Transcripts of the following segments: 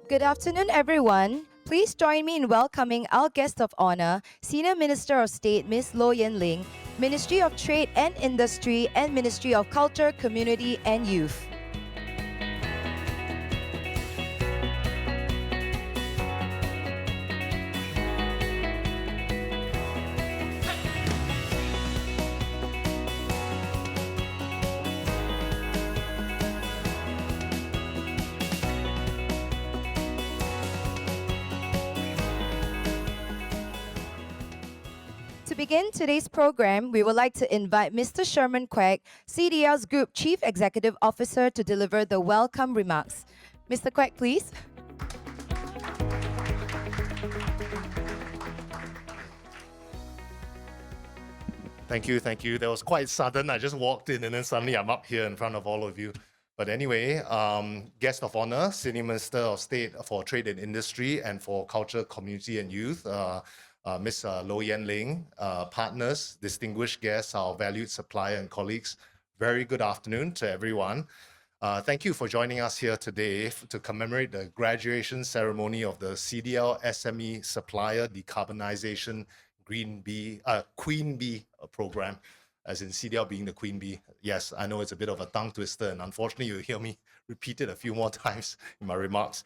Good afternoon, everyone. Please join me in welcoming our guest of honor, Senior Minister of State Ms. Low Yen Ling, Ministry of Trade and Industry, and Ministry of Culture, Community and Youth. To begin today's program, we would like to invite Mr. Sherman Quek, CDL's Group Chief Executive Officer, to deliver the welcome remarks. Mr. Quek, please. Thank you. That was quite sudden. I just walked in and then suddenly I'm up here in front of all of you. But anyway, guest of honor, Senior Minister of State for Trade and Industry and for Culture, Community and Youth, Ms. Low Yen Ling, partners, distinguished guests, our valued supplier and colleagues. Very good afternoon to everyone. Thank you for joining us here today to commemorate the graduation ceremony of the CDL SME Supplier Decarbonisation Queen Bee program, as in CDL being the Queen Bee. Yes, I know it's a bit of a tongue twister, and unfortunately you'll hear me repeat it a few more times in my remarks.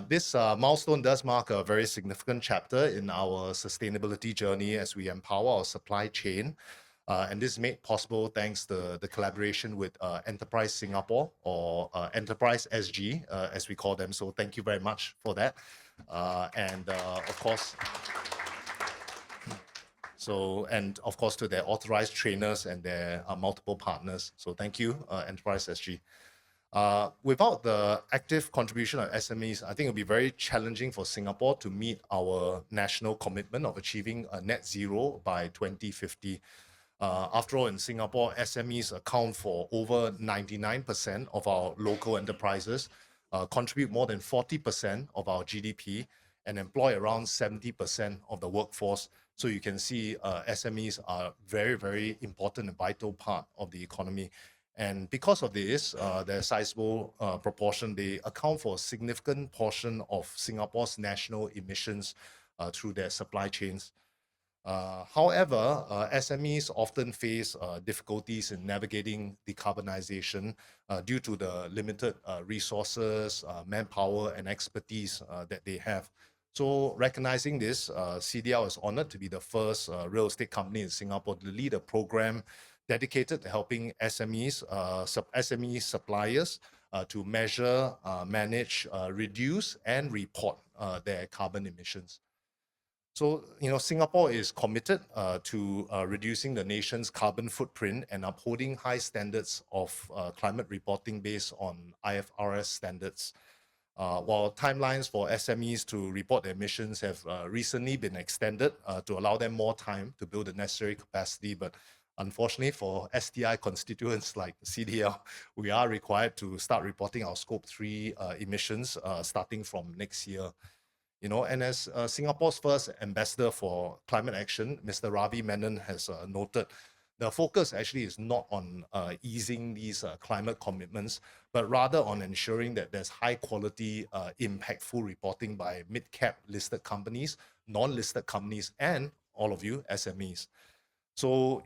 This milestone does mark a very significant chapter in our sustainability journey as we empower our supply chain. And this is made possible thanks to the collaboration with Enterprise Singapore, or EnterpriseSG, as we call them. So thank you very much for that. Of course, to their authorized trainers and their multiple partners. So thank you, EnterpriseSG. Without the active contribution of SMEs, I think it'll be very challenging for Singapore to meet our national commitment of achieving a net zero by 2050. After all, in Singapore, SMEs account for over 99% of our local enterprises, contribute more than 40% of our GDP, and employ around 70% of the workforce. So you can see SMEs are very, very important and vital part of the economy. And because of this, their sizable proportion, they account for a significant portion of Singapore's national emissions through their supply chains. However, SMEs often face difficulties in navigating decarbonization due to the limited resources, manpower, and expertise that they have. So recognizing this, CDL is honored to be the first real estate company in Singapore to lead a program dedicated to helping SME suppliers to measure, manage, reduce, and report their carbon emissions. So, Singapore is committed to reducing the nation's carbon footprint and upholding high standards of climate reporting based on IFRS standards. While timelines for SMEs to report their emissions have recently been extended to allow them more time to build the necessary capacity, but unfortunately for STI constituents like CDL, we are required to start reporting our Scope 3 emissions starting from next year. And as Singapore's first ambassador for climate action, Mr. Ravi Menon has noted, the focus actually is not on easing these climate commitments, but rather on ensuring that there's high quality, impactful reporting by mid-cap listed companies, non-listed companies, and all of you SMEs. So,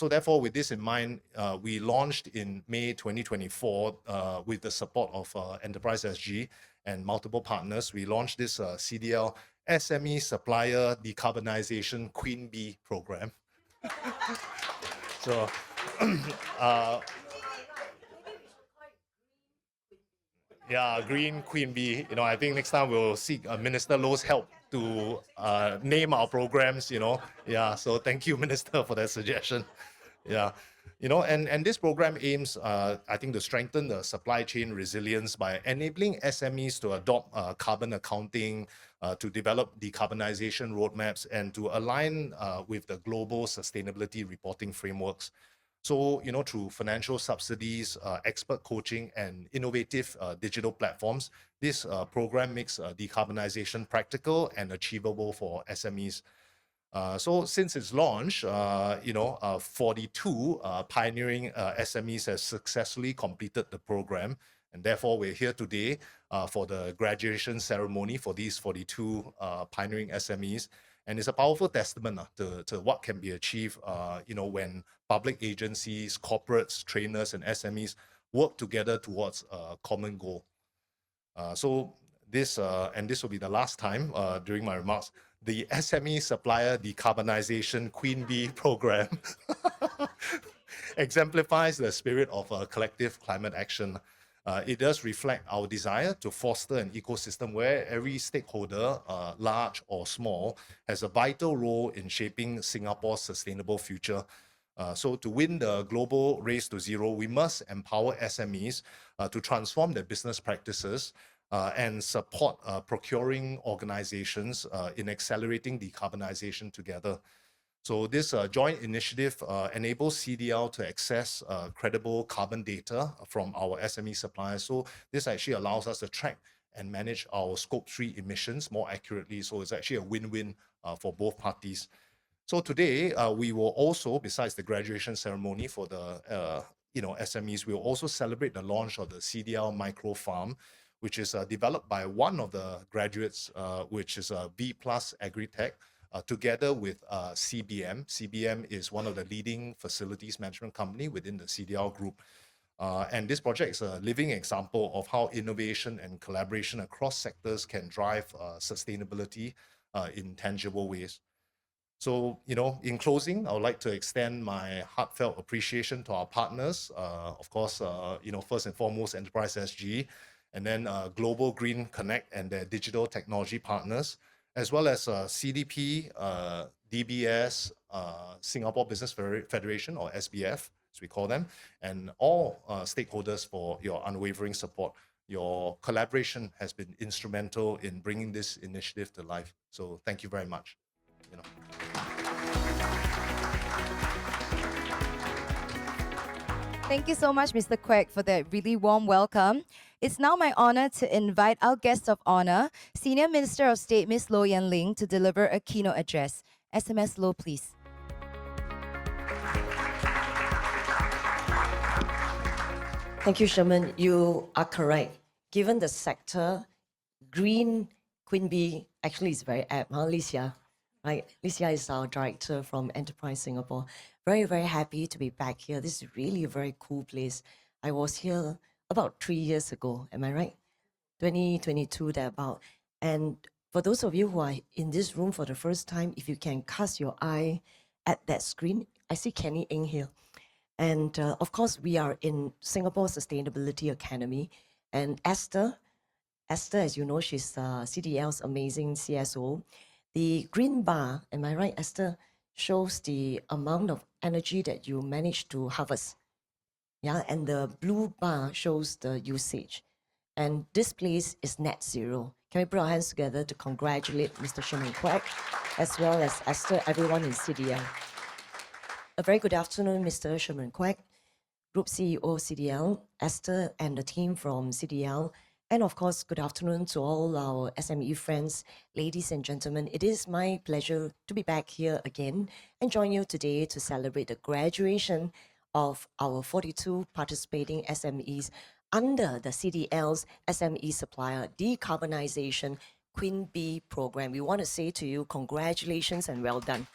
therefore, with this in mind, we launched in May 2024 with the support of EnterpriseSG and multiple partners. We launched this CDL SME Supplier Decarbonisation Queen Bee program. So, yeah, Green Queen Bee. I think next time we'll seek Minister Low's help to name our programs. Yeah. So thank you, Minister, for that suggestion. Yeah. And this program aims, I think, to strengthen the supply chain resilience by enabling SMEs to adopt carbon accounting, to develop decarbonization roadmaps, and to align with the global sustainability reporting frameworks. So, through financial subsidies, expert coaching, and innovative digital platforms, this program makes decarbonization practical and achievable for SMEs. So since its launch, 42 pioneering SMEs have successfully completed the program, And therefore, we're here today for the graduation ceremony for these 42 pioneering SMEs. And it's a powerful testament to what can be achieved, when public agencies, corporates, trainers, and SMEs work together towards a common goal. So this will be the last time during my remarks, the SME Supplier Decarbonisation Queen Bee program exemplifies the spirit of collective climate action. It does reflect our desire to foster an ecosystem where every stakeholder, large or small, has a vital role in shaping Singapore's sustainable future. So to win the global race to zero, we must empower SMEs to transform their business practices and support procuring organizations in accelerating decarbonization together. So this joint initiative enables CDL to access credible carbon data from our SME suppliers. So this actually allows us to track and manage our Scope 3 emissions more accurately. So it's actually a win-win for both parties. So today, we will also, besides the graduation ceremony for the SMEs, we will also celebrate the launch of the CDL MicroFarm, which is developed by one of the graduates, which is B+ Agritech, together with CBM. CBM is one of the leading facilities management company within the CDL group. And this project is a living example of how innovation and collaboration across sectors can drive sustainability in tangible ways. So, in closing, I would like to extend my heartfelt appreciation to our partners, of course, first and foremost, EnterpriseSG, and then Global Green Connect and their digital technology partners, as well as CDP, DBS, Singapore Business Federation, or SBF, as we call them, and all stakeholders for your unwavering support. Your collaboration has been instrumental in bringing this initiative to life. So thank you very much. Thank you so much, Mr. Quek, for that really warm welcome. It's now my honor to invite our guest of honor, Senior Minister of State, Ms. Low Yen Ling, to deliver a keynote address. SMS Low, please. Thank you, Sherman. You are correct. Given the sector, green Queen Bee actually is very apt, huh, Licia? Right? Licia is our director from Enterprise Singapore. Very, very happy to be back here. This is really a very cool place. I was here about 3 years ago, am I right? 2022, thereabout. And for those of you who are in this room for the first time, if you can cast your eye at that screen, I see Kenny Ng here. And of course, we are in Singapore Sustainability Academy. And Esther, as you know, she's CDL's amazing CSO. The green bar, am I right, Esther, shows the amount of energy that you managed to harvest. Yeah, and the blue bar shows the usage. And this place is net zero. Can we put our hands together to congratulate Mr. Sherman Quek, as well as Esther, everyone in CDL. A very good afternoon, Mr. Sherman Quek, Group CEO CDL, Esther and the team from CDL, and of course, good afternoon to all our SME friends, ladies and gentlemen. It is my pleasure to be back here again and join you today to celebrate the graduation of our 42 participating SMEs under the CDL's SME Supplier Decarbonisation Queen Bee program. We want to say to you, congratulations and well done.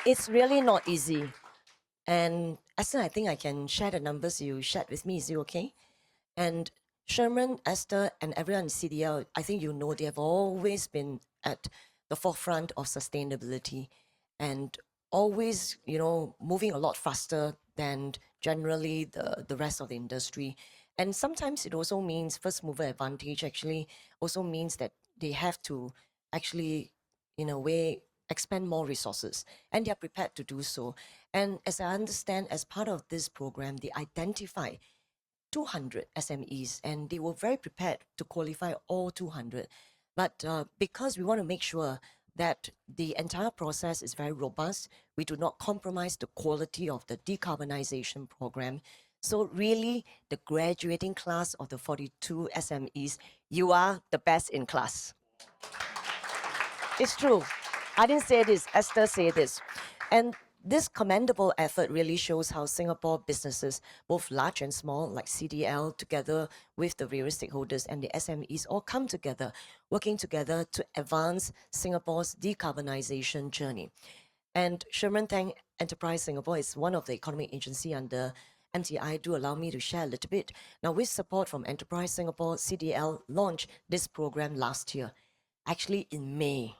It's really not easy. And Esther, I think I can share the numbers you shared with me. Is it okay? And Sherman, Esther, and everyone in CDL, I think you know they have always been at the forefront of sustainability and always, moving a lot faster than generally the rest of the industry. And sometimes it also means first mover advantage actually also means that they have to actually, in a way, expend more resources, and they're prepared to do so. And as I understand, as part of this program, they identify 200 SMEs, and they were very prepared to qualify all 200. But because we want to make sure that the entire process is very robust, we do not compromise the quality of the decarbonization program. So really, the graduating class of the 42 SMEs, you are the best in class. It's true. I didn't say this, Esther said this. And this commendable effort really shows how Singapore businesses, both large and small, like CDL, together with the various stakeholders and the SMEs, all come together, working together to advance Singapore's decarbonisation journey. And Sherman Tang Enterprise Singapore is one of the economic agency under MTI. Do allow me to share a little bit. Now, with support from Enterprise Singapore, CDL launched this program last year, actually in May,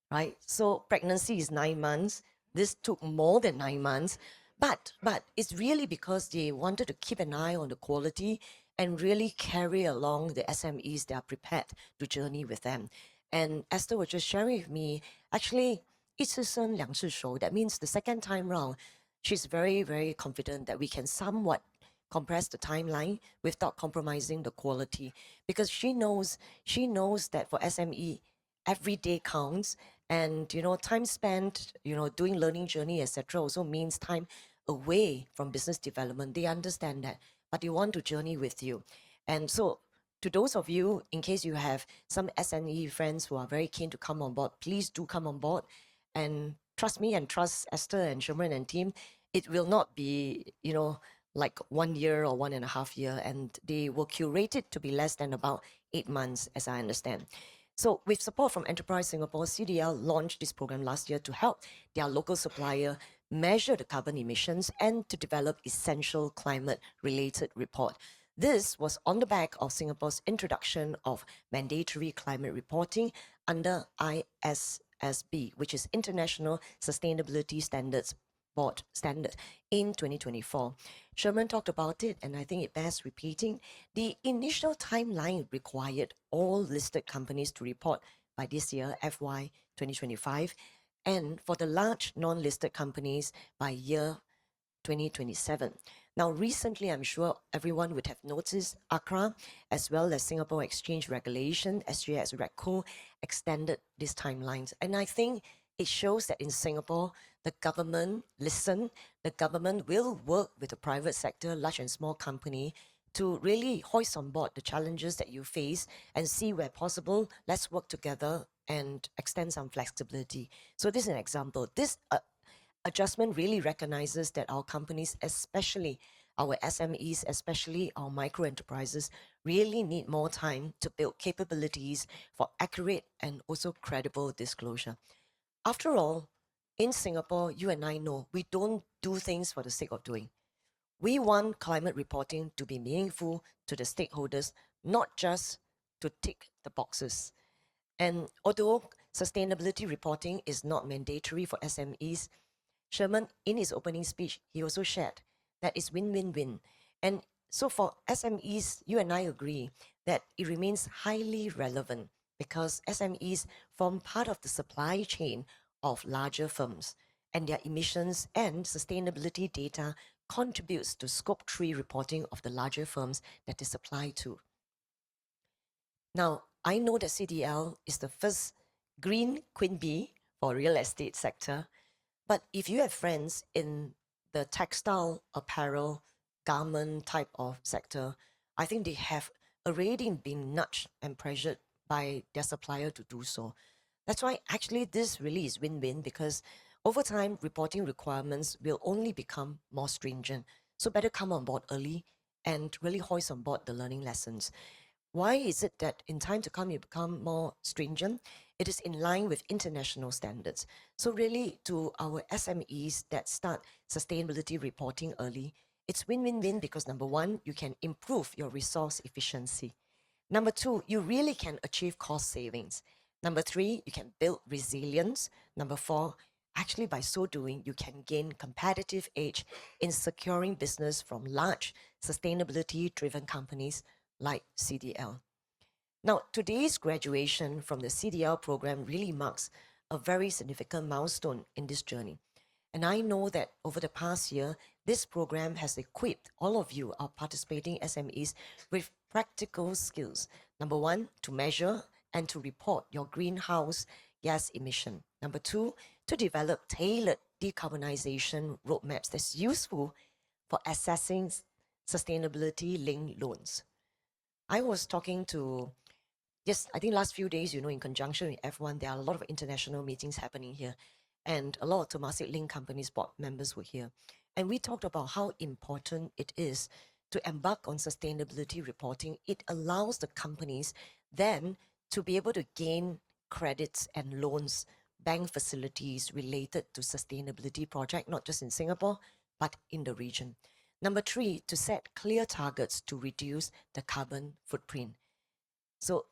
right? So pregnancy is 9 months. This took more than 9 months, but it's really because they wanted to keep an eye on the quality and really carry along the SMEs that are prepared to journey with them. And Esther was just sharing with me, actually, 一次生两次熟. That means the second time round, she's very, very confident that we can somewhat compress the timeline without compromising the quality, because she knows that for SME, every day counts, and time spent doing learning journey, etc., also means time away from business development. They understand that, but they want to journey with you. And so to those of you, in case you have some SME friends who are very keen to come on board, please do come on board, and trust me and trust Esther and Sherman and team. It will not be like 1 year or 1.5 years, and they will curate it to be less than about 8 months, as I understand. So with support from Enterprise Singapore, CDL launched this program last year to help their local supplier measure the carbon emissions and to develop essential climate-related report. This was on the back of Singapore's introduction of mandatory climate reporting under ISSB, which is International Sustainability Standards Board standard, in 2024. Sherman talked about it, and I think it bears repeating. The initial timeline required all listed companies to report by this year, FY 2025, and for the large non-listed companies by year 2027. Now, recently, I'm sure everyone would have noticed ACRA, as well as Singapore Exchange Regulation, SGX RegCo, extended these timelines. And I think it shows that in Singapore, the government the government will work with the private sector, large and small company, to really hoist on board the challenges that you face and see where possible, let's work together and extend some flexibility. So this is an example. This adjustment really recognizes that our companies, especially our SMEs, especially our micro enterprises, really need more time to build capabilities for accurate and also credible disclosure. After all, in Singapore, you and I know we don't do things for the sake of doing. We want climate reporting to be meaningful to the stakeholders, not just to tick the boxes. And although sustainability reporting is not mandatory for SMEs, Sherman, in his opening speech, he also shared that it's win-win-win. And so for SMEs, you and I agree that it remains highly relevant because SMEs form part of the supply chain of larger firms, and their emissions and sustainability data contributes to Scope 3 reporting of the larger firms that they supply to. Now, I know that CDL is the first green queen bee for real estate sector, but if you have friends in the textile, apparel, garment type of sector, I think they have already been nudged and pressured by their supplier to do so. That's why actually this really is win-win, because over time, reporting requirements will only become more stringent. So better come on board early and really hoist on board the learning lessons. Why is it that in time to come you become more stringent? It is in line with international standards. So really, to our SMEs that start sustainability reporting early, it's win-win-win because number one, you can improve your resource efficiency. Number two, you really can achieve cost savings. Number three, you can build resilience. Number four, actually by so doing, you can gain competitive edge in securing business from large sustainability-driven companies like CDL. Now, today's graduation from the CDL program really marks a very significant milestone in this journey. And I know that over the past year, this program has equipped all of you, our participating SMEs, with practical skills. Number one, to measure and to report your greenhouse gas emission. Number two, to develop tailored decarbonization roadmaps that's useful for assessing sustainability-linked loans. I was talking to, I think last few days, in conjunction with F1, there are a lot of international meetings happening here. and a lot of Temasek Link companies board members were here. And we talked about how important it is to embark on sustainability reporting. It allows the companies then to be able to gain credits and loans, bank facilities related to sustainability project, not just in Singapore, but in the region. Number 3, to set clear targets to reduce the carbon footprint. So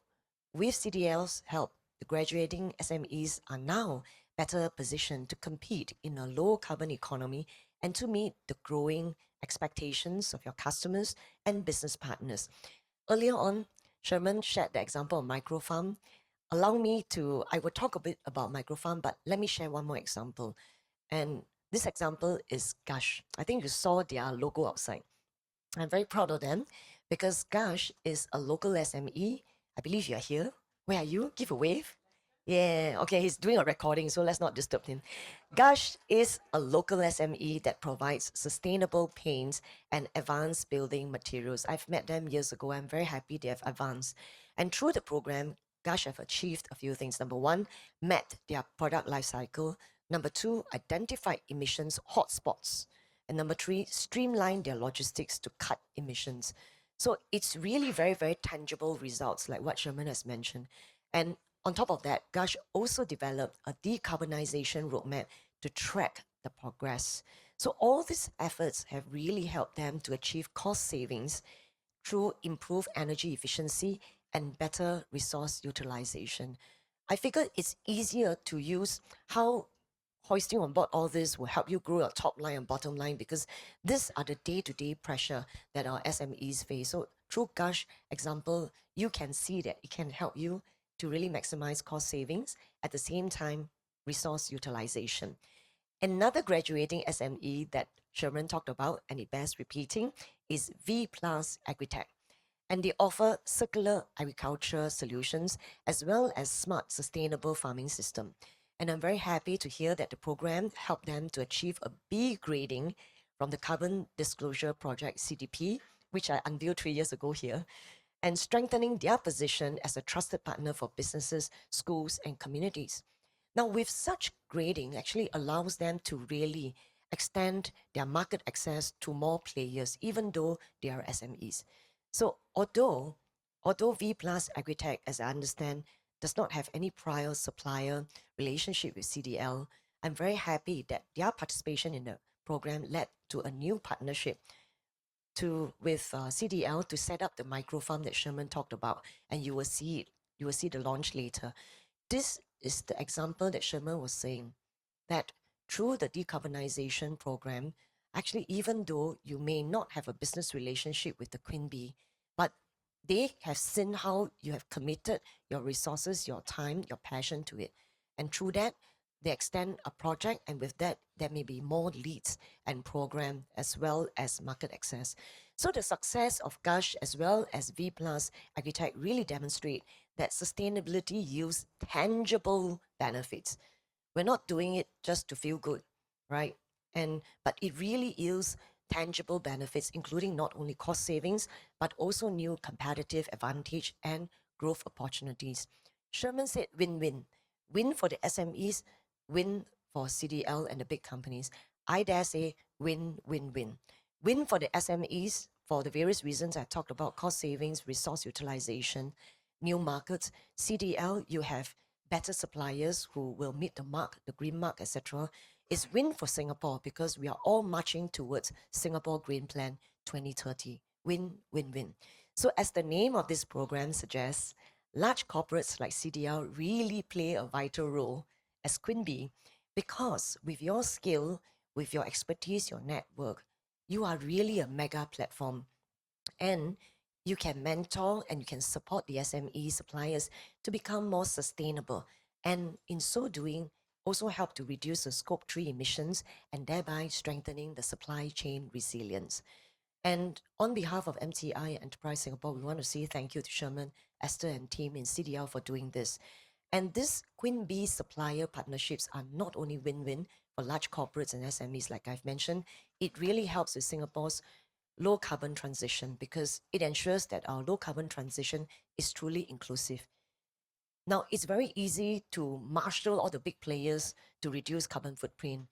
with CDL's help, the graduating SMEs are now better positioned to compete in a low carbon economy and to meet the growing expectations of your customers and business partners. Earlier on, Sherman shared the example of MicroFarm. Allow me to, I will talk a bit about MicroFarm, but let me share one more example. And this example is Gush. I think you saw their logo outside. I'm very proud of them because Gush is a local SME. I believe you're here. Where are you? Give a wave. Yeah, okay, he's doing a recording, so let's not disturb him. Gush is a local SME that provides sustainable paints and advanced building materials. I've met them years ago. I'm very happy they have advanced. And through the program, Gush have achieved a few things. Number 1, met their product life cycle. Number 2, identified emissions hotspots. And number 3, streamline their logistics to cut emissions. So it's really very, very tangible results like what Sherman has mentioned. And on top of that, Gush also developed a decarbonization roadmap to track the progress. So all these efforts have really helped them to achieve cost savings through improved energy efficiency and better resource utilization. I figured it's easier to use how hoisting on board all this will help you grow your top line and bottom line because these are the day-to-day pressure that our SMEs face. So through Gush example, you can see that it can help you to really maximize cost savings at the same time resource utilization. Another graduating SME that Sherman talked about, and it bears repeating, is V Plus Agritech. And they offer circular agriculture solutions as well as smart sustainable farming system. And I'm very happy to hear that the program helped them to achieve a B grading from the Carbon Disclosure Project CDP, which I unveiled 3 years ago here, and strengthening their position as a trusted partner for businesses, schools, and communities. Now, with such grading, actually allows them to really extend their market access to more players, even though they are SMEs. So, although V Plus Agritech, as I understand, does not have any prior supplier relationship with CDL, I'm very happy that their participation in the program led to a new partnership with CDL to set up the microfarm that Sherman talked about, and you will see it. You will see the launch later. This is the example that Sherman was saying, that through the decarbonization program, actually, even though you may not have a business relationship with the Queen Bee, but they have seen how you have committed your resources, your time, your passion to it. And through that, they extend a project, and with that, there may be more leads and program as well as market access. So the success of Gush as well as V Plus Agritech really demonstrate that sustainability yields tangible benefits. We're not doing it just to feel good, right? But it really yields tangible benefits, including not only cost savings, but also new competitive advantage and growth opportunities. Sherman said win-win. Win for the SMEs, win for CDL and the big companies. I dare say win-win-win. Win for the SMEs for the various reasons I talked about: cost savings, resource utilization, new markets. CDL, you have better suppliers who will meet the mark, the green mark, etc. It's win for Singapore because we are all marching towards Singapore Green Plan 2030. Win, win, win. So as the name of this program suggests, large corporates like CDL really play a vital role as Queen Bee because with your skill, with your expertise, your network, you are really a mega platform, and you can mentor and you can support the SME suppliers to become more sustainable, and in so doing also help to reduce the scope 3 emissions and thereby strengthening the supply chain resilience. And on behalf of MTI Enterprise Singapore, we want to say thank you to Sherman, Esther, and team in CDL for doing this. And this Queen Bee supplier partnerships are not only win-win for large corporates and SMEs, like I've mentioned, it really helps with Singapore's low carbon transition because it ensures that our low carbon transition is truly inclusive. Now, it's very easy to marshal all the big players to reduce carbon footprint.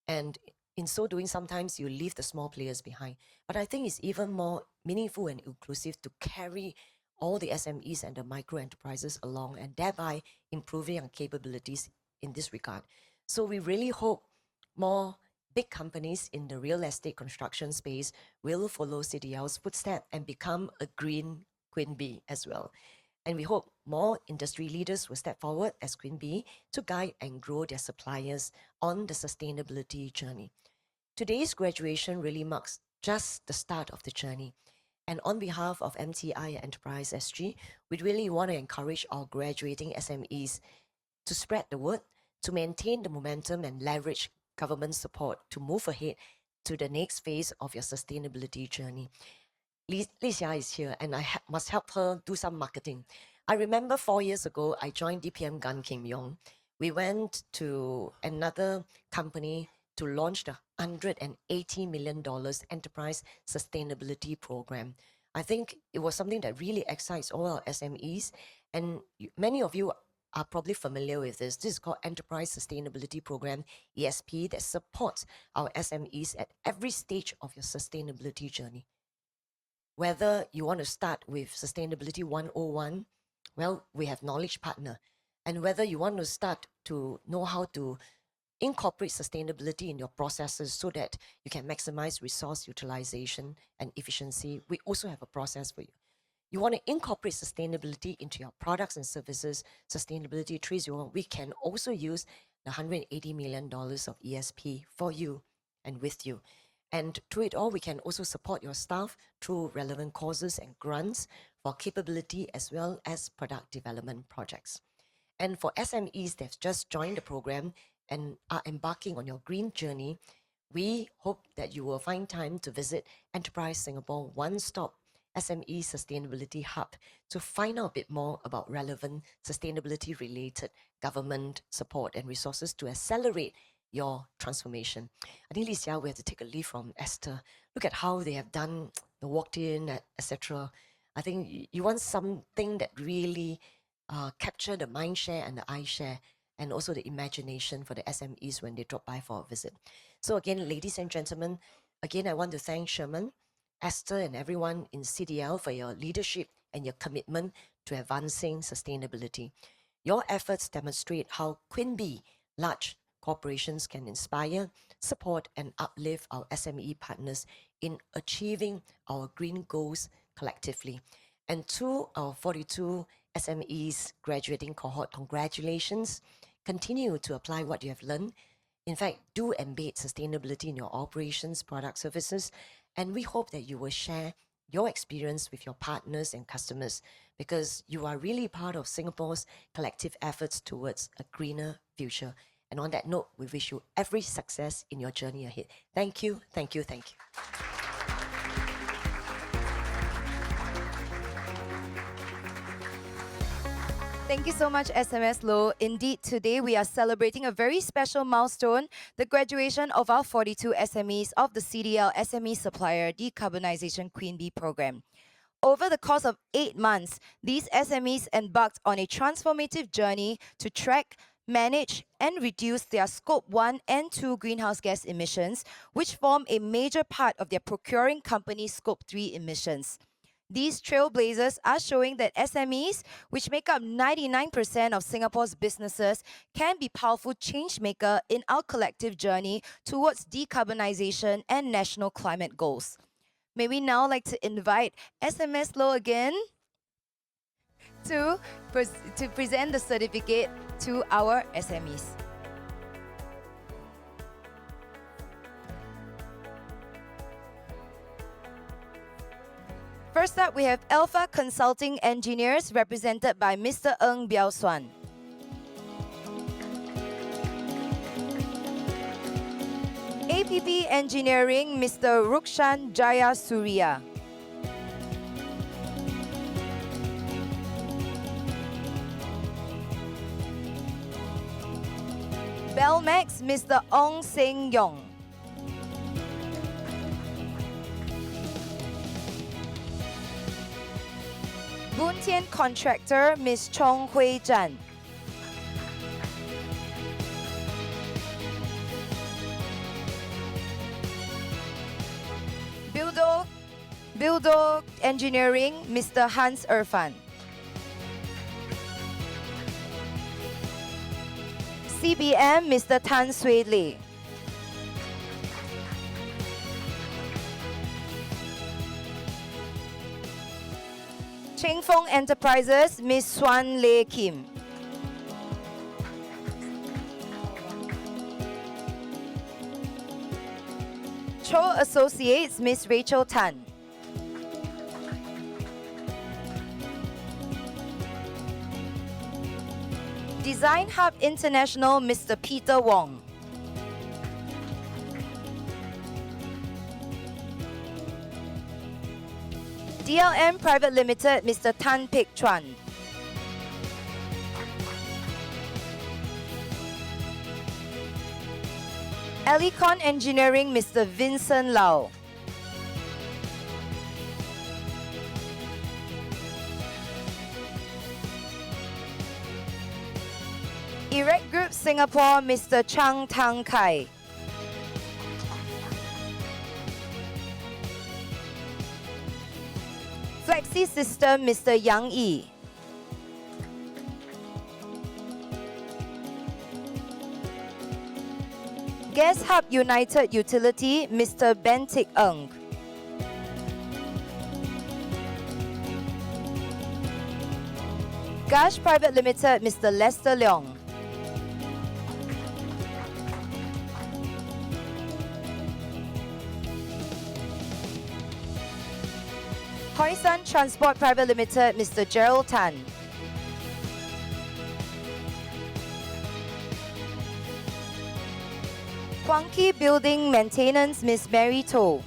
And in so doing, sometimes you leave the small players behind. But I think it's even more meaningful and inclusive to carry all the SMEs and the micro enterprises along and thereby improving our capabilities in this regard. So we really hope more big companies in the real estate construction space will follow CDL's footsteps and become a green Queen Bee as well. And we hope more industry leaders will step forward as Queen Bee to guide and grow their suppliers on the sustainability journey. Today's graduation really marks just the start of the journey. And on behalf of MTI EnterpriseSG, we really want to encourage our graduating SMEs to spread the word, to maintain the momentum and leverage government support to move ahead to the next phase of your sustainability journey. Li Xia is here and I must help her do some marketing. I remember 4 years ago, I joined DPM Gan Kim Yong. We went to another company to launch the $180 million enterprise sustainability program. I think it was something that really excites all our SMEs. And many of you are probably familiar with this. This is called Enterprise Sustainability Program, ESP, that supports our SMEs at every stage of your sustainability journey. Whether you want to start with Sustainability 101, well, we have Knowledge Partner. And whether you want to start to know how to incorporate sustainability in your processes so that you can maximize resource utilization and efficiency, we also have a process for you. You want to incorporate sustainability into your products and services, Sustainability 301, we can also use the $180 million of ESP for you and with you. And through it all, we can also support your staff through relevant courses and grants for capability as well as product development projects. And for SMEs that have just joined the program and are embarking on your green journey, we hope that you will find time to visit Enterprise Singapore One-Stop SME Sustainability Hub to find out a bit more about relevant sustainability-related government support and resources to accelerate your transformation. I think, Lisa, we have to take a leaf from Esther. Look at how they have done the walked-in, etc. I think you want something that really capture the mind share and the eye share and also the imagination for the SMEs when they drop by for a visit. So again, ladies and gentlemen, again, I want to thank Sherman, Esther, and everyone in CDL for your leadership and your commitment to advancing sustainability. Your efforts demonstrate how Queen Bee, large corporations, can inspire, support, and uplift our SME partners in achieving our green goals collectively. And to our 42 SMEs graduating cohort, congratulations. Continue to apply what you have learned. In fact, do embed sustainability in your operations, product, services, and we hope that you will share your experience with your partners and customers because you are really part of Singapore's collective efforts towards a greener future. And on that note, we wish you every success in your journey ahead. Thank you, thank you, thank you. Thank you so much, SMS Low. Indeed, today we are celebrating a very special milestone, the graduation of our 42 SMEs of the CDL SME Supplier Decarbonisation Queen Bee program. Over the course of 8 months, these SMEs embarked on a transformative journey to track, manage, and reduce their Scope 1 and 2 greenhouse gas emissions, which form a major part of their procuring company's Scope 3 emissions. These trailblazers are showing that SMEs, which make up 99% of Singapore's businesses, can be powerful change maker in our collective journey towards decarbonisation and national climate goals. May we now like to invite SMS Low again to present the certificate to our SMEs. First up, we have Alpha Consulting Engineers represented by Mr. Ng Biao Suan. APP Engineering, Mr. Rukshan Jaya Surya. Belmax, Mr. Ong Seng Yong. Boon Tian Contractor, Ms. Chong Hui Jan. Buildo Engineering, Mr. Hans Irfan. CBM, Mr. Tan Sui Lee. Cheng Fong Enterprises, Ms. Swan Lei Kim. Cho Associates, Ms. Rachel Tan. Design Hub International, Mr. Peter Wong. DLM Private Limited, Mr. Tan Pik Chuan. Elecon Engineering, Mr. Vincent Lau. Erect Group Singapore, Mr. Chang Tang Kai. Flexi System, Mr. Yang Yi. Gas Hub United Utility, Mr. Ben Tik Eng. Gash Private Limited, Mr. Lester Leong. Horizon Transport Private Limited, Mr. Gerald Tan. Huangqi Building Maintenance, Ms. Mary To.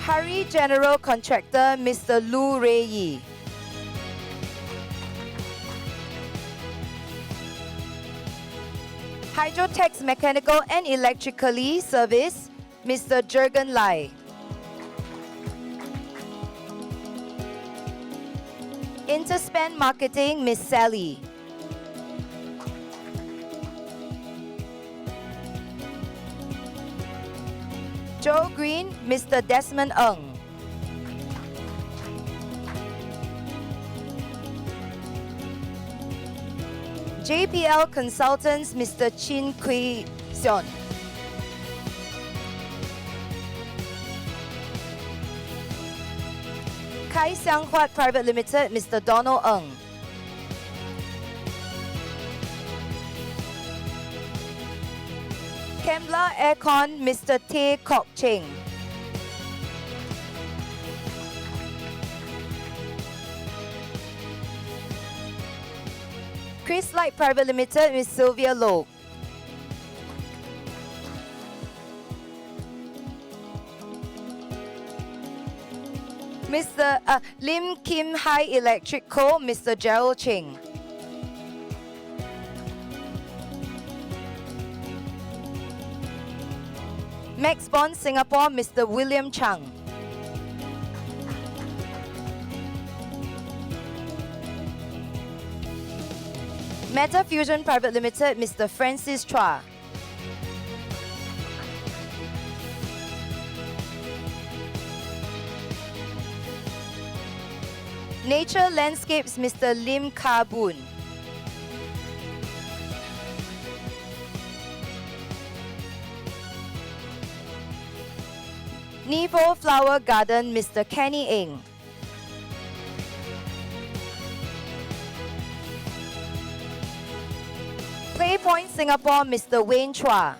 Hari General Contractor, Mr. Lu Rei Yi. Hydrotex Mechanical and Electrically Service, Mr. Jurgen Lai. Interspan Marketing, Miss Sally. Joe Green, Mr. Desmond Ng. JPL Consultants, Mr. Chin Kui Seon. Kai Xiang Huat Private Limited, Mr. Donald Ng. Kembla Aircon, Mr. Tae Kok Cheng. Chris Light Private Limited, Ms. Sylvia Low. Mr. Lim Kim Hai Electric Co., Mr. Gerald Ching. Max Bond Singapore, Mr. William Chang. Meta Fusion Private Limited, Mr. Francis Chua. Nature Landscapes, Mr. Lim Ka Boon. Nevo Flower Garden, Mr. Kenny Ng. Playpoint Singapore, Mr. Wayne Chua.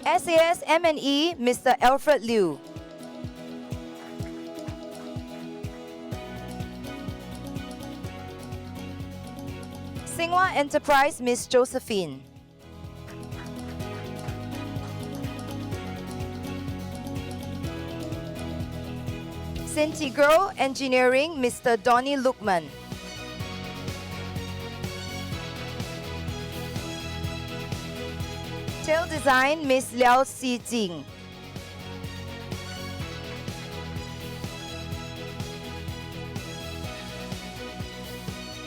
SAS M&E, Mr. Alfred Liu. Singhua Enterprise, Miss Josephine. Centigrove Engineering, Mr. Donny Lukman. Tail Design, Ms. Liao Xijing.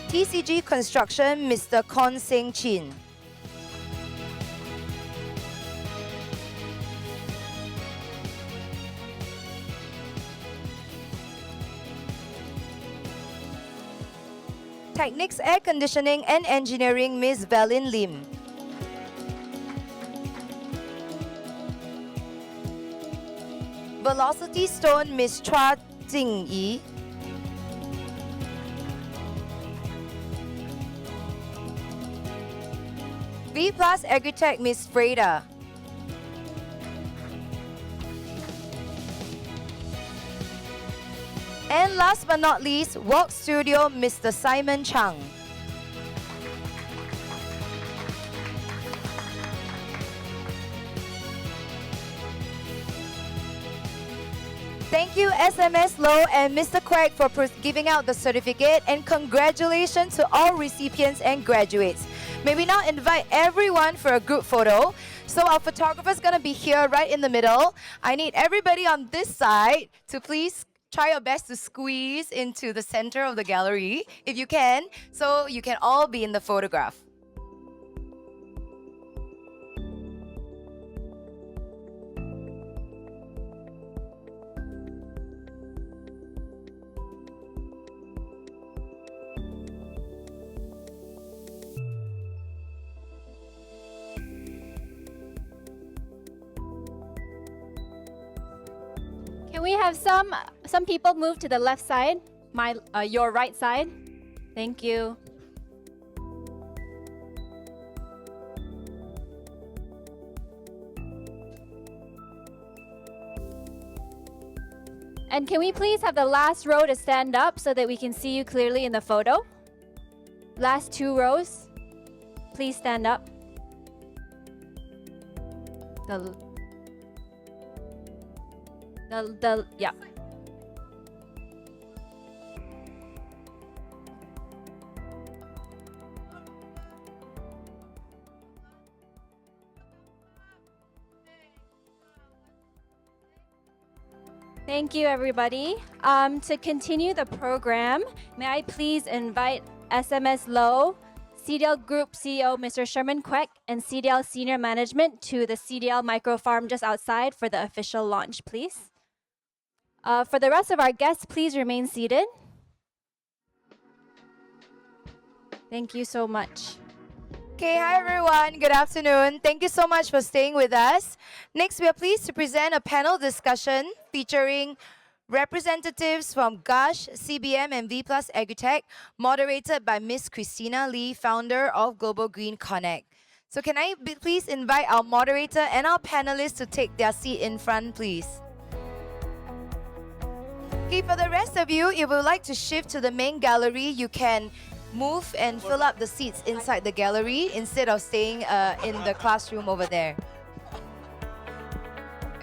TCG Construction, Mr. Kon Seng Chin. Technics Air Conditioning and Engineering, Ms. Valin Lim. Velocity Stone, Ms. Chua Jing Yi. V Plus Agritech, Ms. Freda. And last but not least, Walk Studio, Mr. Simon Chang. Thank you SMS Low and Mr. Quack for giving out the certificate, and congratulations to all recipients and graduates. May we now invite everyone for a group photo. So our photographer's gonna be here right in the middle. I need everybody on this side to please try your best to squeeze into the center of the gallery if you can, so you can all be in the photograph. Can we have some people move to the left side? Your right side. Thank you. And can we please have the last row to stand up so that we can see you clearly in the photo? Last 2 rows, please stand up. Yeah. Thank you, everybody. To continue the program, may I please invite SMS Low, CDL Group CEO Mr. Sherman Quek, and CDL Senior Management to the CDL MicroFarm just outside for the official launch, please. For the rest of our guests, please remain seated. Thank you so much. Okay, hi everyone. Good afternoon. Thank you so much for staying with us. Next, we are pleased to present a panel discussion featuring representatives from Gush, CBM, and V Plus Agritech, moderated by Ms. Christina Lee, founder of Global Green Connect. So can I please invite our moderator and our panelists to take their seat in front, please? Okay, for the rest of you, if you would like to shift to the main gallery, you can move and fill up the seats inside the gallery instead of staying in the classroom over there.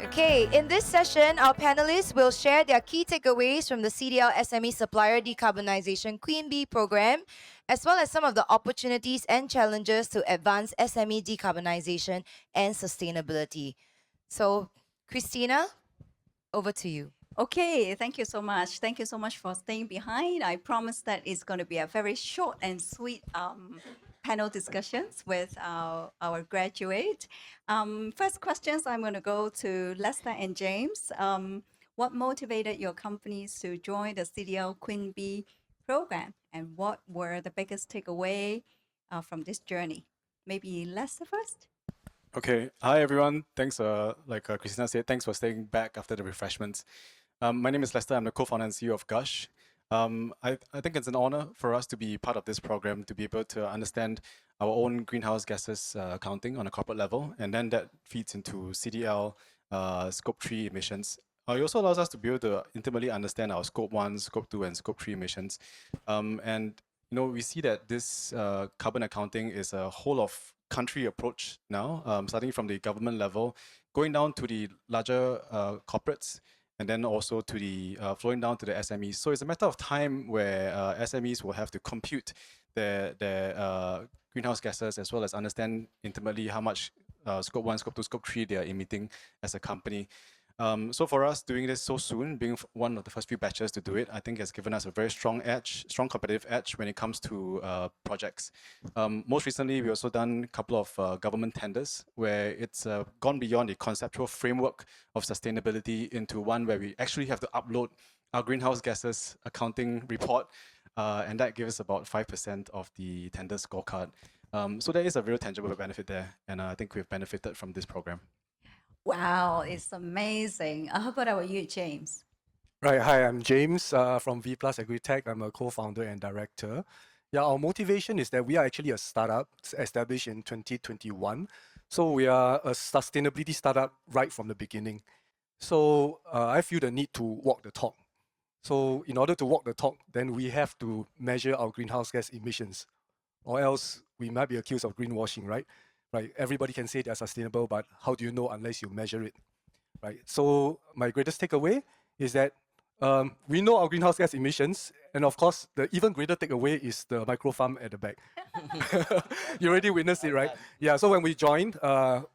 Okay, in this session, our panelists will share their key takeaways from the CDL SME Supplier Decarbonisation Queen Bee program, as well as some of the opportunities and challenges to advance SME decarbonisation and sustainability. So, Christina, over to you. Okay, thank you so much. Thank you so much for staying behind. I promise that it's going to be a very short and sweet panel discussions with our graduate. First questions, I'm going to go to Lester and James. What motivated your companies to join the CDL Queen Bee program, and what were the biggest takeaway from this journey? Maybe Lester first? Okay, hi everyone. Thanks, like Christina said, thanks for staying back after the refreshments. My name is Lester. I'm the co-founder and CEO of Gush. I think it's an honor for us to be part of this program, to be able to understand our own greenhouse gases accounting on a corporate level, and then that feeds into CDL Scope 3 emissions. It also allows us to be able to intimately understand our Scope 1, Scope 2, and Scope 3 emissions. And you know, we see that this carbon accounting is a whole of country approach now, starting from the government level, going down to the larger corporates, and then also to the flowing down to the SMEs. So it's a matter of time where SMEs will have to compute their greenhouse gases, as well as understand intimately how much Scope 1, Scope 2, Scope 3 they are emitting as a company. So for us, doing this so soon, being one of the first few batches to do it, I think has given us a very strong competitive edge when it comes to projects. Most recently, we also done a couple of government tenders where it's gone beyond the conceptual framework of sustainability into one where we actually have to upload our greenhouse gases accounting report, and that gives us about 5% of the tender scorecard. So there is a real tangible benefit there, and I think we've benefited from this program. Wow, it's amazing. How about you, James? Right. Hi, I'm James from V Plus Agritech. I'm a co-founder and director. Yeah, our motivation is that we are actually a startup established in 2021. So we are a sustainability startup right from the beginning. So I feel the need to walk the talk. So in order to walk the talk, then we have to measure our greenhouse gas emissions, or else we might be accused of greenwashing, right? Right. Everybody can say they're sustainable, but how do you know unless you measure it, right? So my greatest takeaway is that we know our greenhouse gas emissions, and of course, the even greater takeaway is the microfarm at the back. You already witnessed it, right? Yeah. So when we joined,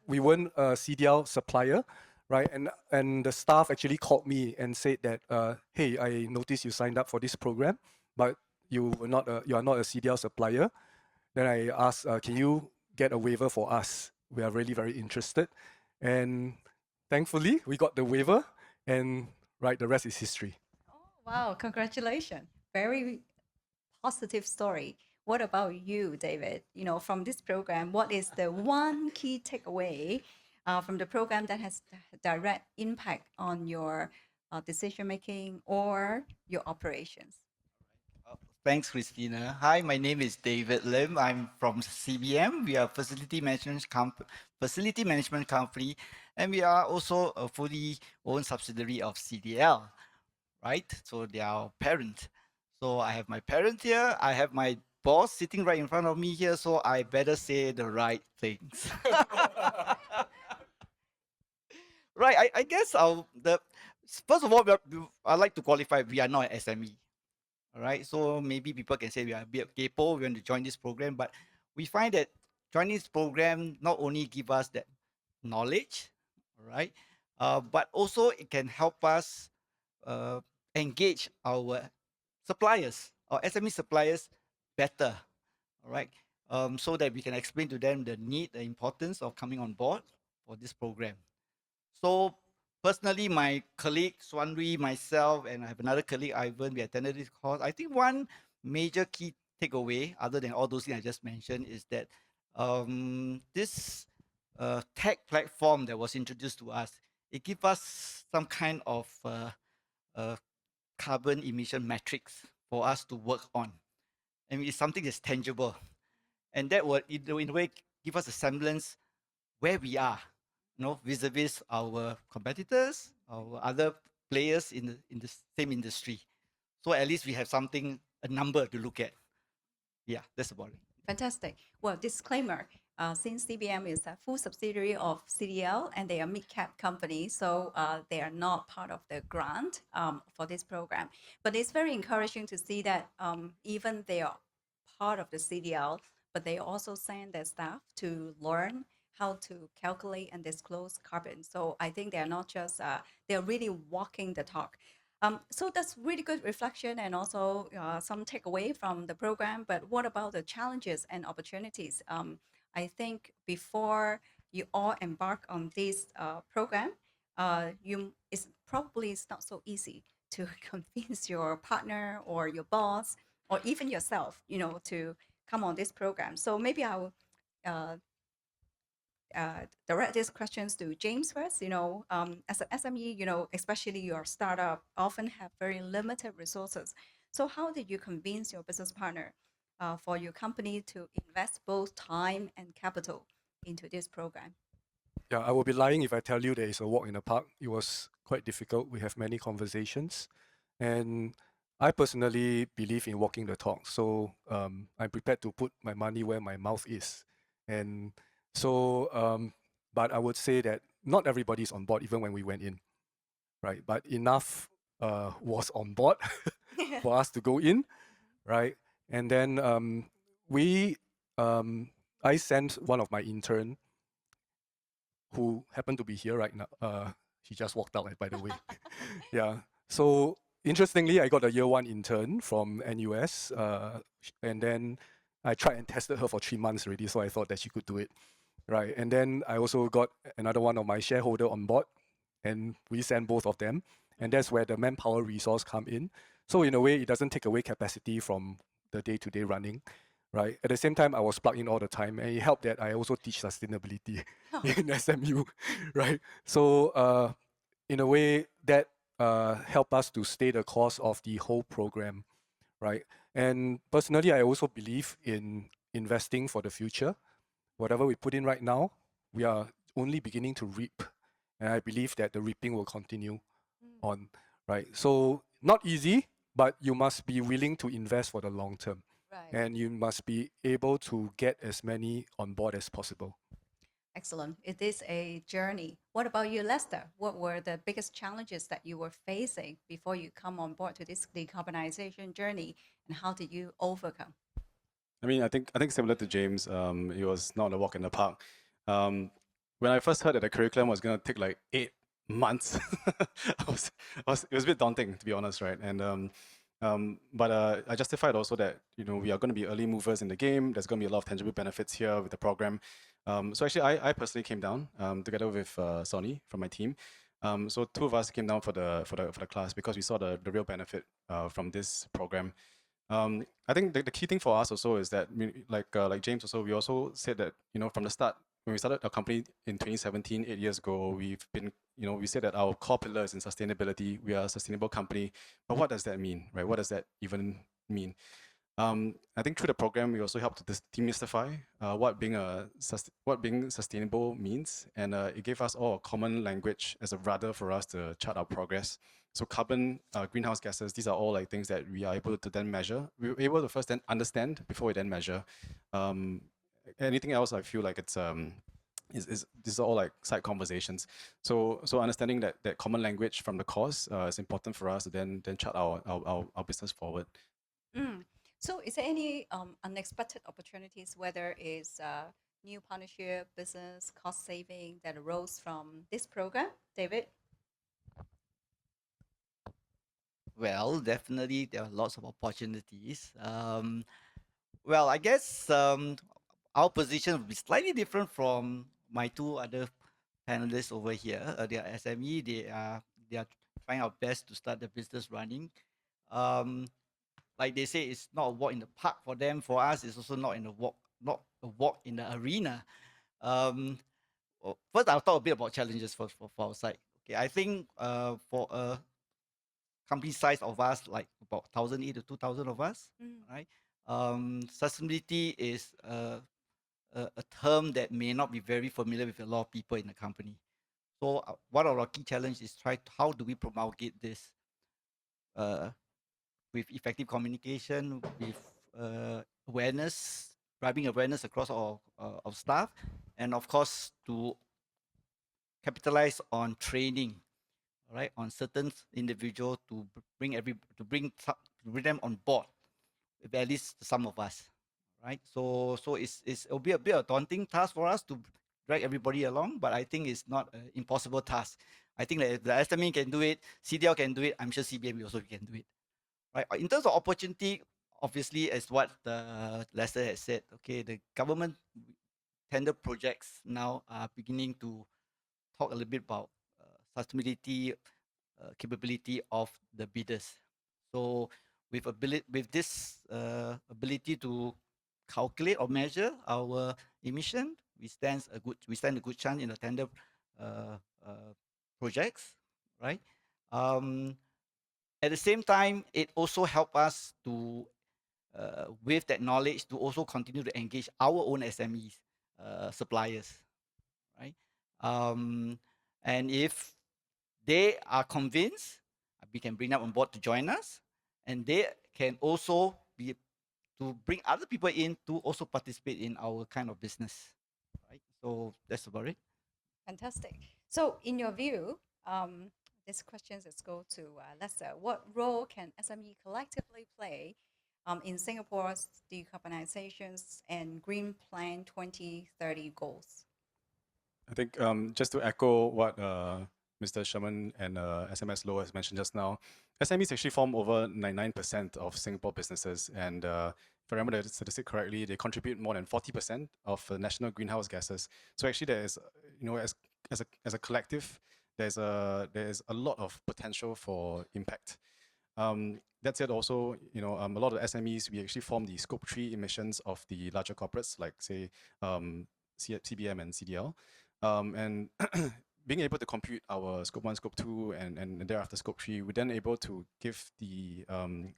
we weren't a CDL supplier, right? And the staff actually called me and said that, hey, I noticed you signed up for this program, but you are not a CDL supplier. Then I asked, can you get a waiver for us? We are really very interested, and thankfully we got the waiver, and right, the rest is history. Oh, wow, congratulations. Very positive story. What about you, David? You know, from this program, what is the one key takeaway from the program that has direct impact on your decision making or your operations? Thanks, Christina. Hi, my name is David Lim. I'm from CBM. We are facility management company, and we are also a fully owned subsidiary of CDL, right? So they are our parent. So I have my parent here. I have my boss sitting right in front of me here. So I better say the right things. Right. I guess first of all, I'd like to qualify. We are not an SME. All right. So maybe people can say we are a bit capo, we want to join this program, but we find that joining this program not only give us that knowledge, all right, but also it can help us engage our suppliers, our SME suppliers better, all right, so that we can explain to them the need, the importance of coming on board for this program. So personally, my colleague Swanri, myself, and I have another colleague, Ivan, we attended this course. I think one major key takeaway, other than all those things I just mentioned, is that this tech platform that was introduced to us, it gives us some kind of carbon emission metrics for us to work on. And it's something that's tangible. And that will, in a way, give us a semblance where we are, you know, vis-a-vis our competitors, our other players in the same industry. So at least we have something, a number to look at. Yeah, that's about it. Fantastic. Well, disclaimer, since CBM is a full subsidiary of CDL and they are mid-cap company, so they are not part of the grant for this program. But it's very encouraging to see that even they are part of the CDL, but they also send their staff to learn how to calculate and disclose carbon. So I think they are not just, they're really walking the talk. So that's really good reflection and also some takeaway from the program. But what about the challenges and opportunities? I think before you all embark on this program, it's probably not so easy to convince your partner or your boss or even yourself, you know, to come on this program. So maybe I will direct these questions to James first. You know, as an SME, you know, especially your startup, often have very limited resources. So how did you convince your business partner for your company to invest both time and capital into this program? Yeah, I would be lying if I tell you there is a walk in the park. It was quite difficult. We have many conversations, and I personally believe in walking the talk. So I'm prepared to put my money where my mouth is, and so, but I would say that not everybody is on board, even when we went in, right? But enough was on board for us to go in, right? And then I sent one of my intern who happened to be here right now. He just walked out, by the way. Yeah. So interestingly, I got a year 1 intern from NUS, and then I tried and tested her for 3 months already, so I thought that she could do it, right? And then I also got another one of my shareholder on board, and we sent both of them, and that's where the manpower resource come in. So in a way, it doesn't take away capacity from the day-to-day running, right? At the same time, I was plugged in all the time, and it helped that I also teach sustainability in SMU, right? So in a way, that helped us to stay the course of the whole program, right? And personally, I also believe in investing for the future. Whatever we put in right now, we are only beginning to reap, and I believe that the reaping will continue on, right? So not easy, but you must be willing to invest for the long term. Right. And you must be able to get as many on board as possible. Excellent. It is a journey. What about you, Lester? What were the biggest challenges that you were facing before you come on board to this decarbonization journey, and how did you overcome? I mean, I think similar to James, it was not a walk in the park. When I first heard that the curriculum was going to take like 8 months, it was a bit daunting, to be honest, right? And but I justified also that we are going to be early movers in the game. There's going to be a lot of tangible benefits here with the program. So actually, I personally came down together with Sonny from my team. So 2 of us came down for the class because we saw the real benefit from this program. I think the key thing for us also is that, like James also, we also said that from the start, when we started our company in 2017, 8 years ago, we've been we said that our core pillar is in sustainability. We are a sustainable company, but what does that mean, right? What does that even mean? I think through the program, we also helped to demystify what being sustainable means, and it gave us all a common language as a rudder for us to chart our progress. So carbon, greenhouse gases, these are all like things that we are able to then measure. We were able to first then understand before we then measure. Anything else, I feel like it's these are all like side conversations. So understanding that common language from the course is important for us to then chart our business forward. So is there any unexpected opportunities, whether it's new partnership, business, cost saving that arose from this program? David? Well, definitely there are lots of opportunities. Well, I guess our position will be slightly different from my 2 other panelists over here. They are SME. They are trying our best to start the business running. Like they say, it's not a walk in the park for them. For us, it's also not a walk in the arena. First, I'll talk a bit about challenges for our side. Okay, I think for a company size of us, like about 1,008 to 2,000 of us, right? Sustainability is a term that may not be very familiar with a lot of people in the company. So one of our key challenges is how do we promulgate this with effective communication, with awareness, driving awareness across our staff, and of course to capitalize on training, right, on certain individual to bring them on board, with at least some of us, right? So it'll be a bit of a daunting task for us to drag everybody along, but I think it's not an impossible task. I think that if the SME can do it, CDL can do it, I'm sure CBM also can do it, right? In terms of opportunity, obviously, as what Lester has said, okay, the government tender projects now are beginning to talk a little bit about sustainability capability of the bidders. So with this ability to calculate or measure our emission, we stand a good chance in the tender projects, right? At the same time, it also help us to with that knowledge to also continue to engage our own SMEs suppliers, right? And if they are convinced, we can bring them on board to join us, and they can also be to bring other people in to also participate in our kind of business, right? So that's about it. Fantastic. So in your view, this question is go to Lester. What role can SME collectively play in Singapore's decarbonizations and Green Plan 2030 goals? I think just to echo what Mr. Sherman and SMS Low has mentioned just now, SMEs actually form over 99% of Singapore businesses. And if I remember the statistic correctly, they contribute more than 40% of national greenhouse gases. So actually there is, as a collective, there's a lot of potential for impact. That said, also, a lot of SMEs, we actually form the scope 3 emissions of the larger corporates, like say CBM and CDL. And being able to compute our scope 1, scope 2, and thereafter scope 3, we're then able to give the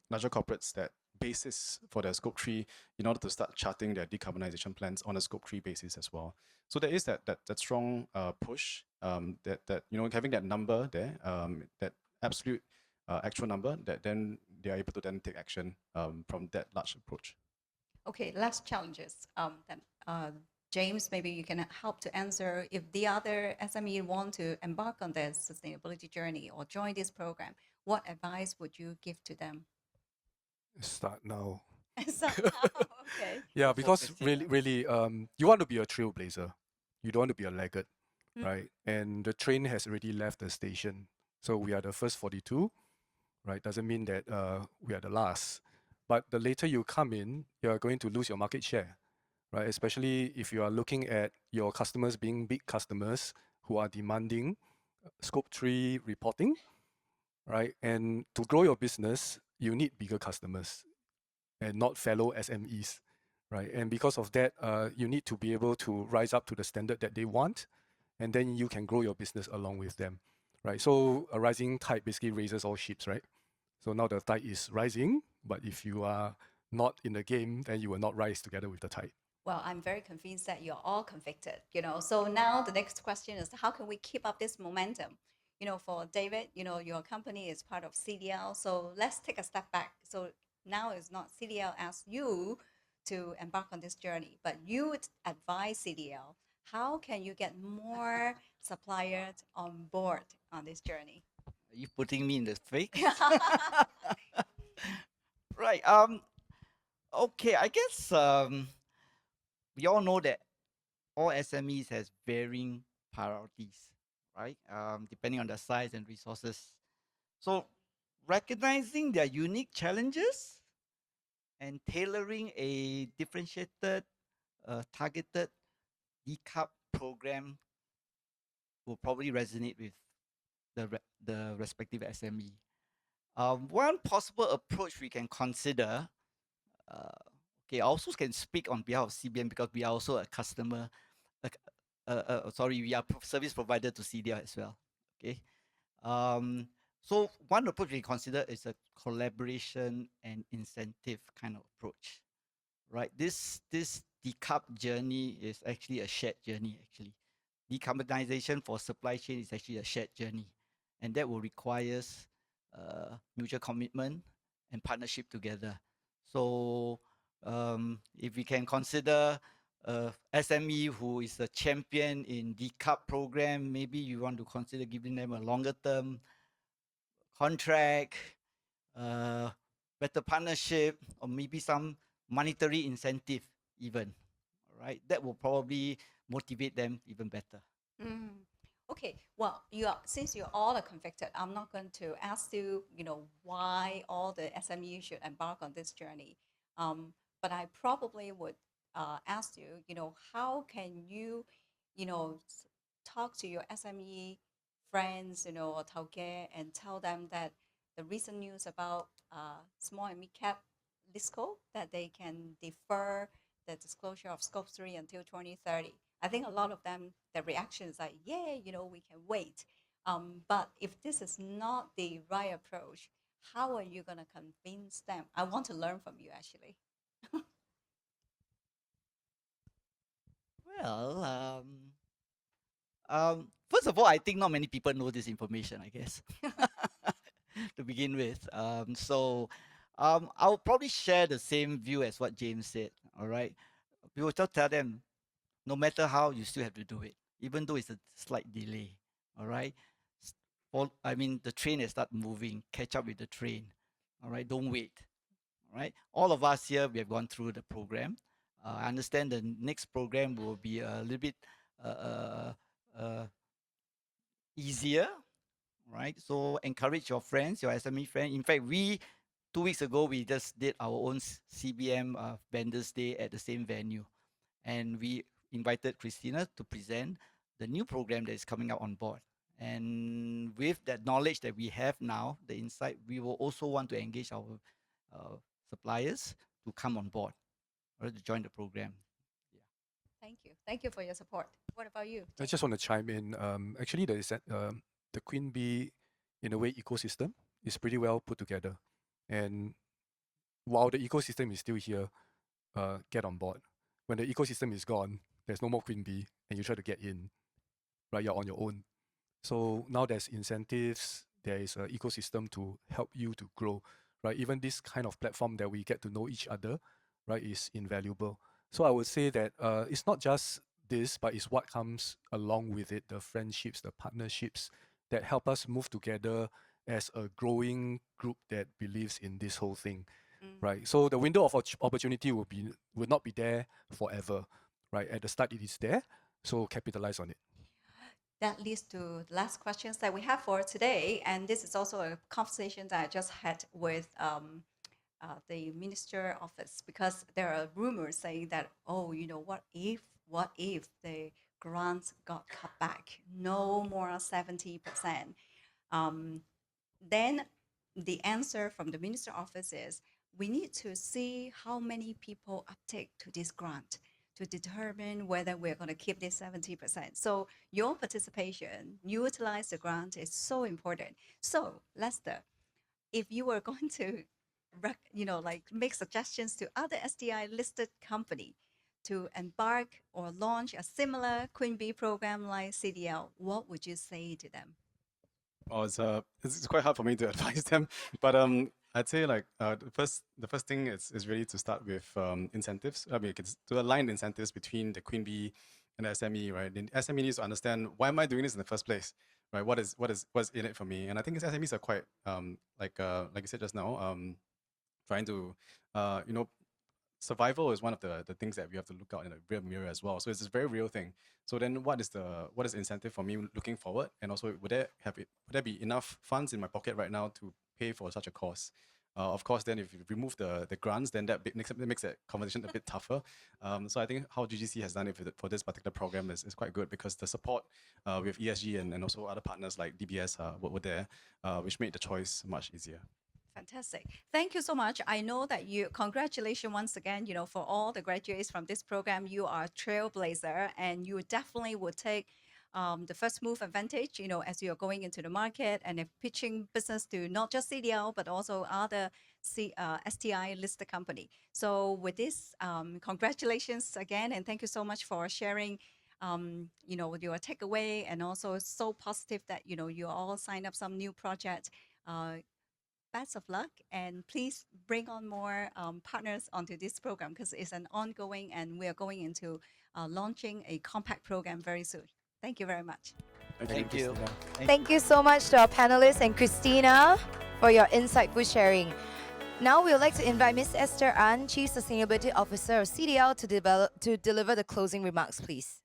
larger corporates that basis for their scope 3 in order to start charting their decarbonization plans on a scope 3 basis as well. So there is that strong push that having that number there, that absolute actual number, that then they are able to then take action from that large approach. Okay, last challenges. Then, James, maybe you can help to answer if the other SME want to embark on their sustainability journey or join this program. What advice would you give to them? Start now. So, okay. Yeah, For because Christina. really, you want to be a trailblazer. You don't want to be a laggard, Mm. right? And the train has already left the station. So we are the first 42, right? Doesn't mean that we are the last. But the later you come in, you are going to lose your market share, right? Especially if you are looking at your customers being big customers who are demanding scope 3 reporting, right? And to grow your business, you need bigger customers and not fellow SMEs, right? And because of that, you need to be able to rise up to the standard that they want, and then you can grow your business along with them, right? So a rising tide basically raises all ships, right? So now the tide is rising, but if you are not in the game, then you will not rise together with the tide. Well, I'm very convinced that you're all convicted, So now the next question is how can we keep up this momentum? For David, your company is part of CDL. So let's take a step back. So now it's not CDL asks you to embark on this journey, but you would advise CDL. How can you get more suppliers on board on this journey? Are you putting me in the fake? Right. Okay. I guess we all know that all SMEs has varying priorities, right? Depending on the size and resources. So recognizing their unique challenges and tailoring a differentiated, targeted decarb program will probably resonate with the respective SME. One possible approach we can consider, okay, I also can speak on behalf of CBM because we are also a customer, we are service provider to CDL as well, okay? So one approach we consider is a collaboration and incentive kind of approach, right? This decarb journey is actually a shared journey, actually. Decarbonization for supply chain is actually a shared journey, and that will requires mutual commitment and partnership together. So if we can consider SME who is a champion in decarb program, maybe you want to consider giving them a longer term contract, better partnership, or maybe some monetary incentive even. All right, that will probably motivate them even better. Okay, well, since you're all are convicted, I'm not going to ask you, why all the SME should embark on this journey. But I probably would ask you, how can you, talk to your SME friends, or tauke, and tell them that the recent news about small and mid-cap LISCO, that they can defer the disclosure of Scope 3 until 2030. I think a lot of them, the reaction is like, yeah, we can wait. But if this is not the right approach, how are you going to convince them? I want to learn from you, actually. Well, first of all, I think not many people know this information, I guess, to begin with. I'll probably share the same view as what James said, all right? We will just tell them, no matter how, you still have to do it, even though it's a slight delay, all right? The train has started moving, catch up with the train, all right? Don't wait, all right? All of us here, we have gone through the program. I understand the next program will be a little bit easier, right? So encourage your friends, your SME friend. In fact, 2 weeks ago, we just did our own CBM Vendors Day at the same venue. And we invited Christina to present the new program that is coming out on board. And with that knowledge that we have now, the insight, we will also want to engage our suppliers to come on board or to join the program. Thank you. Thank you for your support. What about you? I just want to chime in. Actually, the Queen Bee, in a way, ecosystem is pretty well put together. And while the ecosystem is still here, get on board. When the ecosystem is gone, there's no more Queen Bee, and you try to get in, right? You're on your own. So now there's incentives, there is an ecosystem to help you to grow, right? Even this kind of platform that we get to know each other, right, is invaluable. So I would say that it's not just this, but it's what comes along with it, the friendships, the partnerships that help us move together as a growing group that believes in this whole thing, right? So the window of opportunity will not be there forever, right? At the start, it is there, so capitalize on it. That leads to the last questions that we have for today, and this is also a conversation that I just had with the minister office, because there are rumors saying that, oh, you know, what if the grants got cut back, no more 70%. Then the answer from the minister office is, we need to see how many people uptake to this grant to determine whether we're going to keep this 70%. So your participation, utilize the grant is so important. So Lester, if you were going to, make suggestions to other STI listed company to embark or launch a similar Queen Bee program like CDL, what would you say to them? Oh, it's quite hard for me to advise them, but I'd say like the first thing is really to start with incentives. I mean, it's to align incentives between the Queen Bee and the SME, right? The SME needs to understand, why am I doing this in the first place, right? What's in it for me? And I think SMEs are quite like you said just now, trying to survival is one of the things that we have to look out in the rear mirror as well. So it's a very real thing. So then what is the incentive for me looking forward? And also, would there be enough funds in my pocket right now to pay for such a course? Of course, then if you remove the grants, then that makes that conversation a bit tougher. So I think how GGC has done it for this particular program is quite good, because the support with ESG and also other partners like DBS were there, which made the choice much easier. Fantastic. Thank you so much. I know that congratulations once again, for all the graduates from this program. You are a trailblazer, and you definitely will take the first move advantage, as you're going into the market and pitching business to not just CDL, but also other STI listed company. So with this, congratulations again, and thank you so much for sharing your takeaway, and also so positive that, you all sign up some new project. Best of luck, and please bring on more partners onto this program, because it's an ongoing, and we are going into launching a compact program very soon. Thank you very much. Thank you. Thank you so much to our panelists and Christina for your insightful sharing. Now we would like to invite Ms. Esther An, Chief Sustainability Officer of CDL, to deliver the closing remarks, please.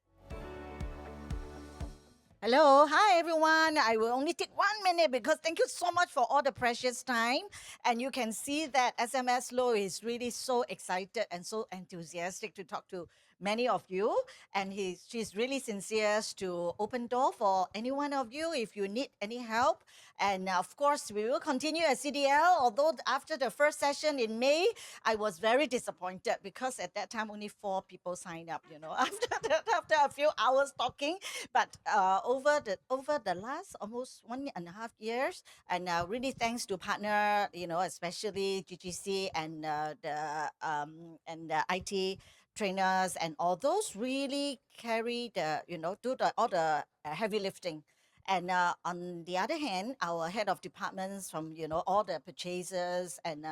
Hello, hi everyone. I will only take 1 minute, because thank you so much for all the precious time. And you can see that SMS Low is really so excited and so enthusiastic to talk to many of you. And she's really sincere to open door for any one of you if you need any help. And of course, we will continue at CDL. Although after the first session in May, I was very disappointed, because at that time only 4 people signed up. After a few hours talking, but over the last almost 1.5 years, and really thanks to partner, especially GGC and the IT trainers and all those, really carry do all the heavy lifting. And on the other hand, our head of departments from all the purchasers and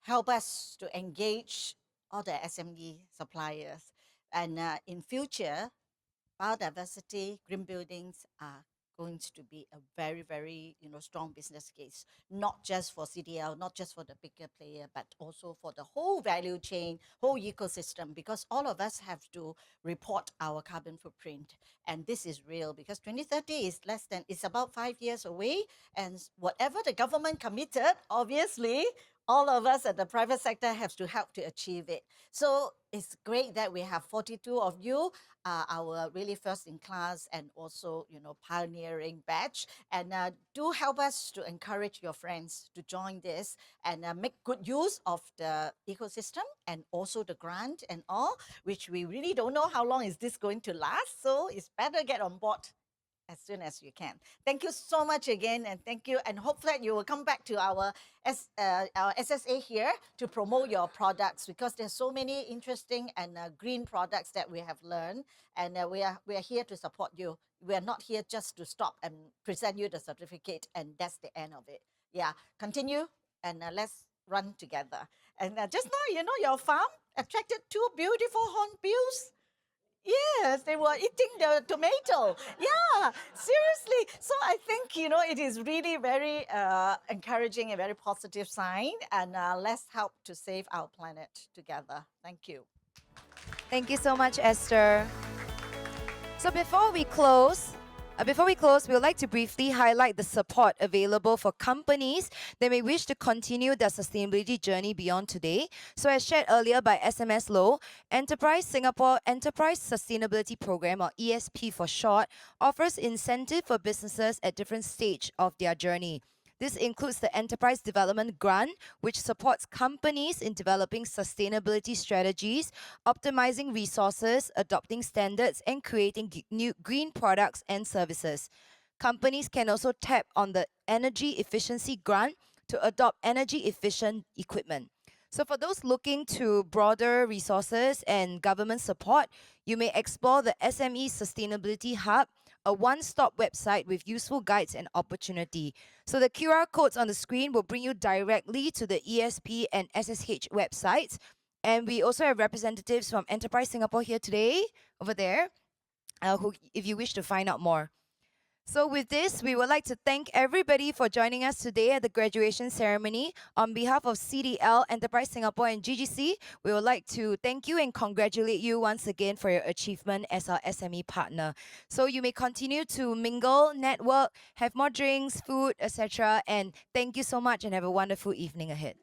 help us to engage all the SME suppliers. And in future, biodiversity, green buildings are going to be a very, very, strong business case, not just for CDL, not just for the bigger player, but also for the whole value chain, whole ecosystem, because all of us have to report our carbon footprint. And this is real because 2030 is it's about 5 years away. And whatever the government committed, obviously, all of us at the private sector have to help to achieve it. So it's great that we have 42 of you, our really first in class and also, pioneering batch. And do help us to encourage your friends to join this and make good use of the ecosystem and also the grant and all, which we really don't know how long is this going to last. So it's better get on board as soon as you can. Thank you so much again, and thank you. And hopefully you will come back to our SSA here to promote your products, because there's so many interesting and green products that we have learned, and we are here to support you. We are not here just to stop and present you the certificate, and that's the end of it. Yeah, continue and let's run together. And just now, your farm attracted 2 beautiful hornbills. Yes, they were eating the tomato. Yeah, seriously. So I think, it is really very encouraging, a very positive sign. And let's help to save our planet together. Thank you. Thank you so much, Esther. So before we close, we would like to briefly highlight the support available for companies that may wish to continue their sustainability journey beyond today. So as shared earlier by SMS Low, Enterprise Singapore Enterprise Sustainability Program, or ESP for short, offers incentive for businesses at different stage of their journey. This includes the Enterprise Development Grant, which supports companies in developing sustainability strategies, optimizing resources, adopting standards, and creating new green products and services. Companies can also tap on the Energy Efficiency Grant to adopt energy efficient equipment. So for those looking to broader resources and government support, you may explore the SME Sustainability Hub, a one-stop website with useful guides and opportunity. So the QR codes on the screen will bring you directly to the ESP and SSH websites. And we also have representatives from Enterprise Singapore here today, over there, who, if you wish to find out more. So with this, we would like to thank everybody for joining us today at the graduation ceremony. On behalf of CDL, Enterprise Singapore and GGC, we would like to thank you and congratulate you once again for your achievement as our SME partner. So you may continue to mingle, network, have more drinks, food, etc. And thank you so much and have a wonderful evening ahead.